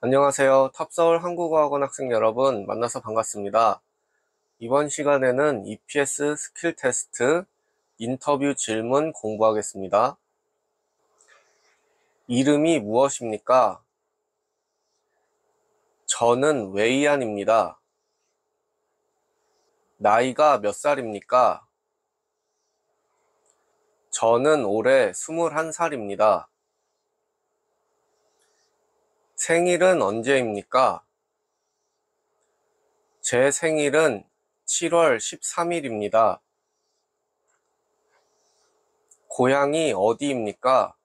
안녕하세요. 탑서울 한국어학원 학생 여러분, 만나서 반갑습니다. 이번 시간에는 EPS 스킬 테스트 인터뷰 질문 공부하겠습니다. 이름이 무엇입니까? 저는 웨이안입니다. 나이가 몇 살입니까? 저는 올해 21살입니다. 생일은 언제입니까? 제 생일은 7월 13일입니다. 고향이 어디입니까?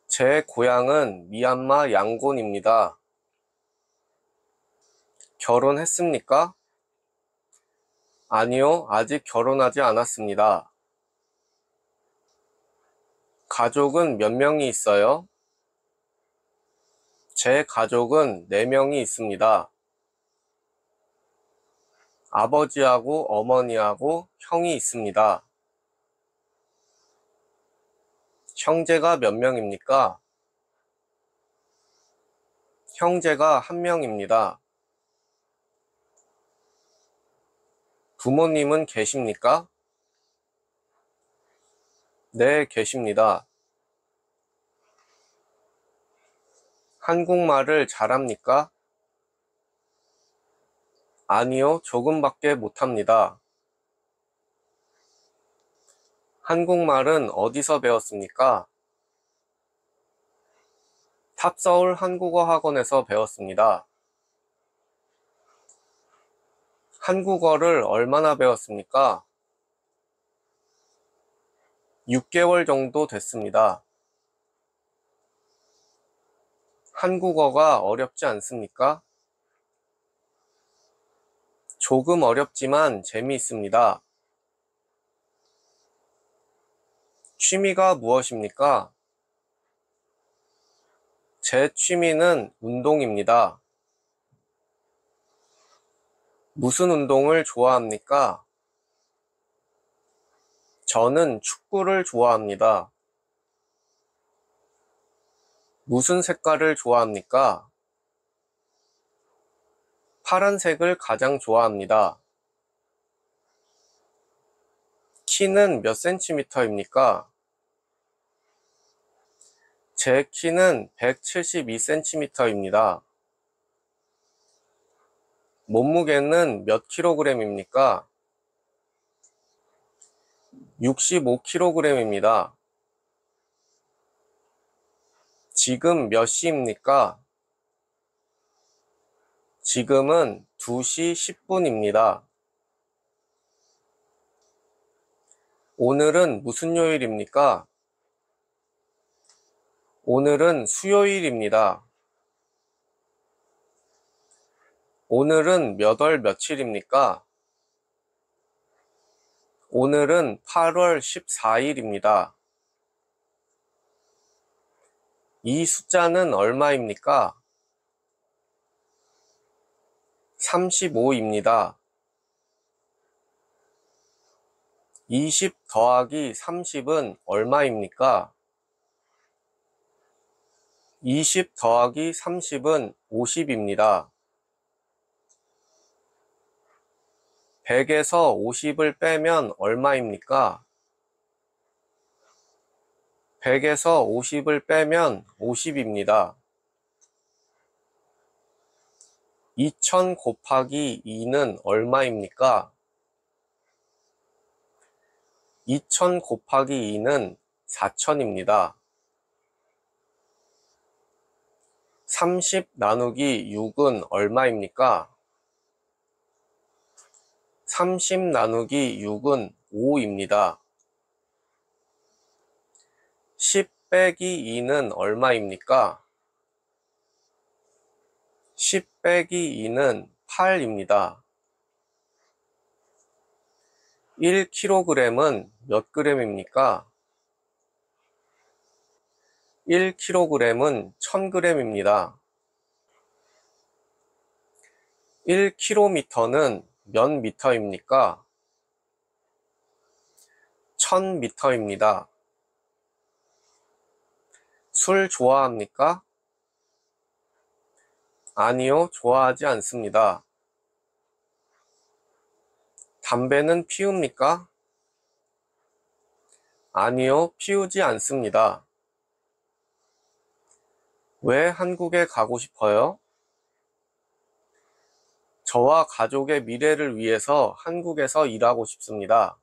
제 고향은 미얀마 양곤입니다. 결혼했습니까? 아니요, 아직 결혼하지 않았습니다. 가족은 몇 명이 있어요? 제 가족은 4명이 있습니다. 아버지하고 어머니하고 형이 있습니다. 형제가 몇 명입니까? 형제가 1명입니다. 부모님은 계십니까? 네, 계십니다. 한국말을 잘합니까? 아니요, 조금밖에 못합니다. 한국말은 어디서 배웠습니까? 탑서울 한국어 학원에서 배웠습니다. 한국어를 얼마나 배웠습니까? 6개월 정도 됐습니다. 한국어가 어렵지 않습니까? 조금 어렵지만 재미있습니다. 취미가 무엇입니까? 제 취미는 운동입니다. 무슨 운동을 좋아합니까? 저는 축구를 좋아합니다. 무슨 색깔을 좋아합니까? 파란색을 가장 좋아합니다. 키는 몇 센티미터입니까? 제 키는 172cm입니다. 몸무게는 몇 킬로그램입니까? 65kg입니다. 지금 몇 시입니까? 지금은 2시 10분입니다. 오늘은 무슨 요일입니까? 오늘은 수요일입니다. 오늘은 몇 월 며칠입니까? 오늘은 8월 14일입니다. 이 숫자는 얼마입니까? 35입니다. 20 더하기 30은 얼마입니까? 20 더하기 30은 50입니다. 100에서 50을 빼면 얼마입니까? 100에서 50을 빼면 50입니다. 2000 곱하기 2는 얼마입니까? 2000 곱하기 2는 4000입니다. 30 나누기 6은 얼마입니까? 30 나누기 6은 5입니다. 10 빼기 2는 얼마입니까? 10 빼기 2는 8입니다. 1kg은 몇 g입니까? 1kg은 1000g입니다. 1km는 몇 미터입니까? 1000m입니다. 술 좋아합니까? 아니요, 좋아하지 않습니다. 담배는 피웁니까? 아니요, 피우지 않습니다. 왜 한국에 가고 싶어요? 저와 가족의 미래를 위해서 한국에서 일하고 싶습니다.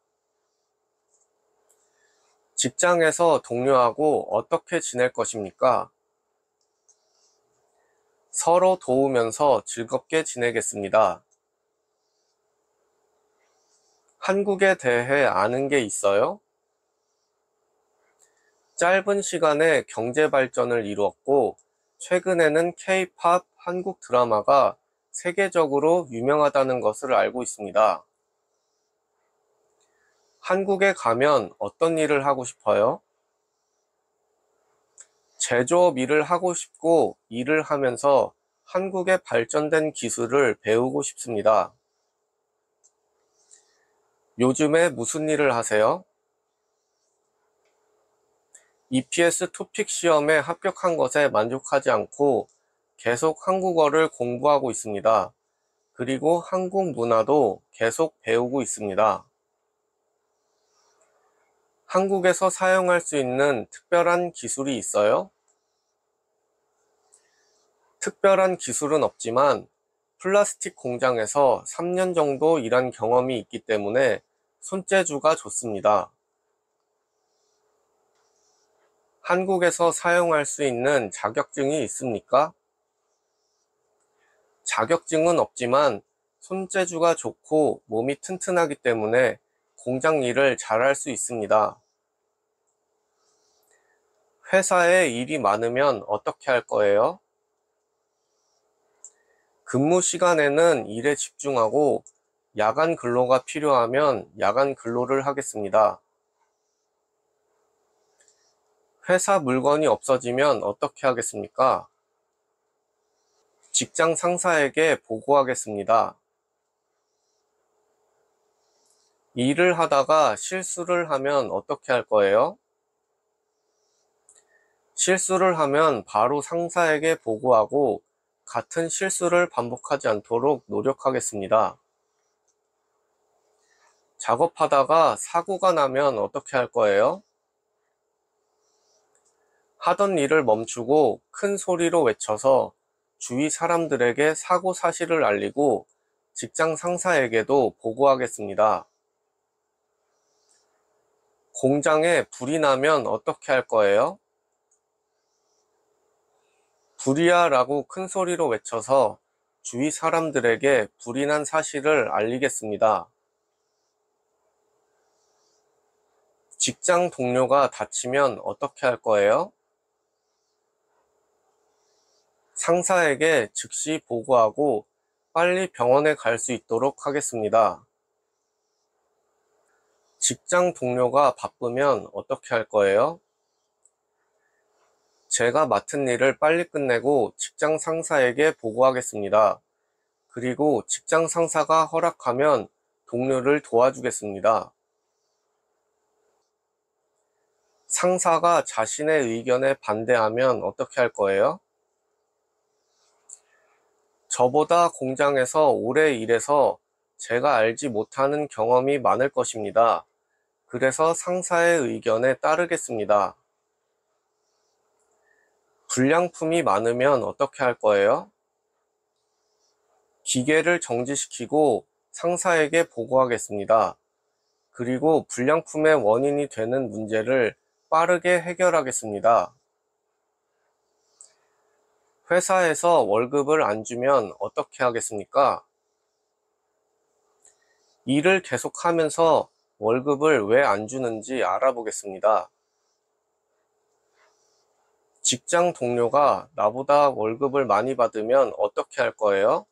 직장에서 동료하고 어떻게 지낼 것입니까? 서로 도우면서 즐겁게 지내겠습니다. 한국에 대해 아는 게 있어요? 짧은 시간에 경제 발전을 이루었고, 최근에는 K-팝 한국 드라마가 세계적으로 유명하다는 것을 알고 있습니다. 한국에 가면 어떤 일을 하고 싶어요? 제조업 일을 하고 싶고, 일을 하면서 한국의 발전된 기술을 배우고 싶습니다. 요즘에 무슨 일을 하세요? EPS 토픽 시험에 합격한 것에 만족하지 않고 계속 한국어를 공부하고 있습니다. 그리고 한국 문화도 계속 배우고 있습니다. 한국에서 사용할 수 있는 특별한 기술이 있어요? 특별한 기술은 없지만 플라스틱 공장에서 3년 정도 일한 경험이 있기 때문에 손재주가 좋습니다. 한국에서 사용할 수 있는 자격증이 있습니까? 자격증은 없지만 손재주가 좋고 몸이 튼튼하기 때문에 공장 일을 잘할 수 있습니다. 회사에 일이 많으면 어떻게 할 거예요? 근무 시간에는 일에 집중하고 야간 근로가 필요하면 야간 근로를 하겠습니다. 회사 물건이 없어지면 어떻게 하겠습니까? 직장 상사에게 보고하겠습니다. 일을 하다가 실수를 하면 어떻게 할 거예요? 실수를 하면 바로 상사에게 보고하고 같은 실수를 반복하지 않도록 노력하겠습니다. 작업하다가 사고가 나면 어떻게 할 거예요? 하던 일을 멈추고 큰 소리로 외쳐서 주위 사람들에게 사고 사실을 알리고 직장 상사에게도 보고하겠습니다. 공장에 불이 나면 어떻게 할 거예요? 불이야 라고 큰 소리로 외쳐서 주위 사람들에게 불이 난 사실을 알리겠습니다. 직장 동료가 다치면 어떻게 할 거예요? 상사에게 즉시 보고하고 빨리 병원에 갈 수 있도록 하겠습니다. 직장 동료가 바쁘면 어떻게 할 거예요? 제가 맡은 일을 빨리 끝내고 직장 상사에게 보고하겠습니다. 그리고 직장 상사가 허락하면 동료를 도와주겠습니다. 상사가 자신의 의견에 반대하면 어떻게 할 거예요? 저보다 공장에서 오래 일해서 제가 알지 못하는 경험이 많을 것입니다. 그래서 상사의 의견에 따르겠습니다. 불량품이 많으면 어떻게 할 거예요? 기계를 정지시키고 상사에게 보고하겠습니다. 그리고 불량품의 원인이 되는 문제를 빠르게 해결하겠습니다. 회사에서 월급을 안 주면 어떻게 하겠습니까? 일을 계속하면서 월급을 왜 안 주는지 알아보겠습니다. 직장 동료가 나보다 월급을 많이 받으면 어떻게 할 거예요?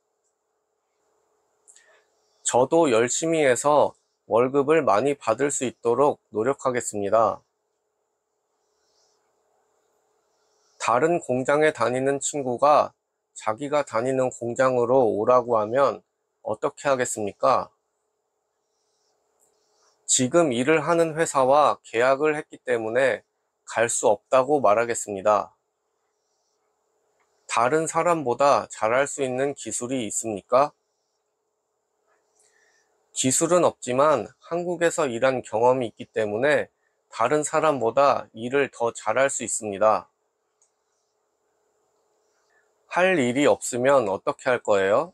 저도 열심히 해서 월급을 많이 받을 수 있도록 노력하겠습니다. 다른 공장에 다니는 친구가 자기가 다니는 공장으로 오라고 하면 어떻게 하겠습니까? 지금 일을 하는 회사와 계약을 했기 때문에 갈 수 없다고 말하겠습니다. 다른 사람보다 잘할 수 있는 기술이 있습니까? 기술은 없지만 한국에서 일한 경험이 있기 때문에 다른 사람보다 일을 더 잘할 수 있습니다. 할 일이 없으면 어떻게 할 거예요?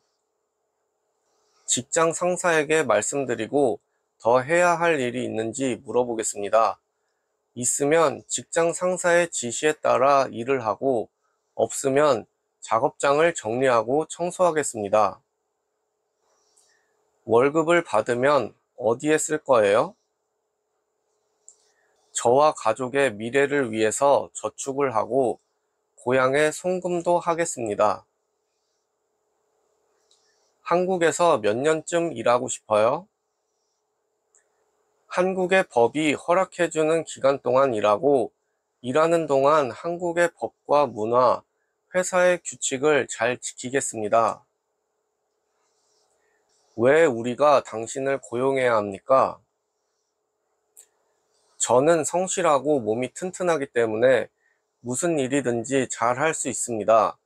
직장 상사에게 말씀드리고 더 해야 할 일이 있는지 물어보겠습니다. 있으면 직장 상사의 지시에 따라 일을 하고, 없으면 작업장을 정리하고 청소하겠습니다. 월급을 받으면 어디에 쓸 거예요? 저와 가족의 미래를 위해서 저축을 하고 고향에 송금도 하겠습니다. 한국에서 몇 년쯤 일하고 싶어요? 한국의 법이 허락해주는 기간 동안 일하고, 일하는 동안 한국의 법과 문화, 회사의 규칙을 잘 지키겠습니다. 왜 우리가 당신을 고용해야 합니까? 저는 성실하고 몸이 튼튼하기 때문에 무슨 일이든지 잘 할 수 있습니다.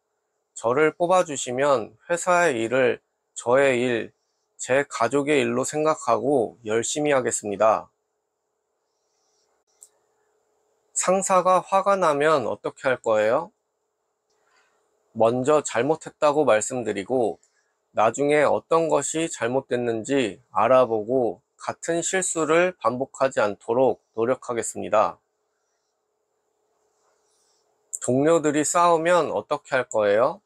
저를 뽑아주시면 회사의 일을 저의 일, 제 가족의 일로 생각하고 열심히 하겠습니다. 상사가 화가 나면 어떻게 할 거예요? 먼저 잘못했다고 말씀드리고, 나중에 어떤 것이 잘못됐는지 알아보고 같은 실수를 반복하지 않도록 노력하겠습니다. 동료들이 싸우면 어떻게 할 거예요?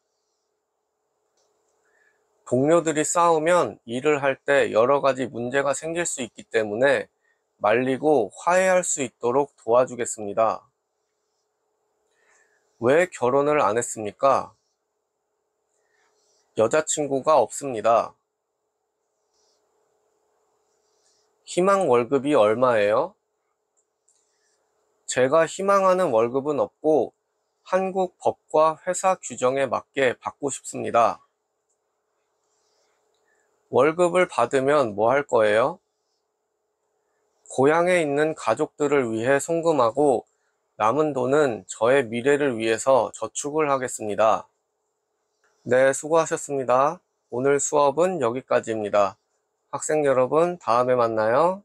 동료들이 싸우면 일을 할 때 여러 가지 문제가 생길 수 있기 때문에 말리고 화해할 수 있도록 도와주겠습니다. 왜 결혼을 안 했습니까? 여자친구가 없습니다. 희망 월급이 얼마예요? 제가 희망하는 월급은 없고 한국 법과 회사 규정에 맞게 받고 싶습니다. 월급을 받으면 뭐 할 거예요? 고향에 있는 가족들을 위해 송금하고 남은 돈은 저의 미래를 위해서 저축을 하겠습니다. 네, 수고하셨습니다. 오늘 수업은 여기까지입니다. 학생 여러분, 다음에 만나요.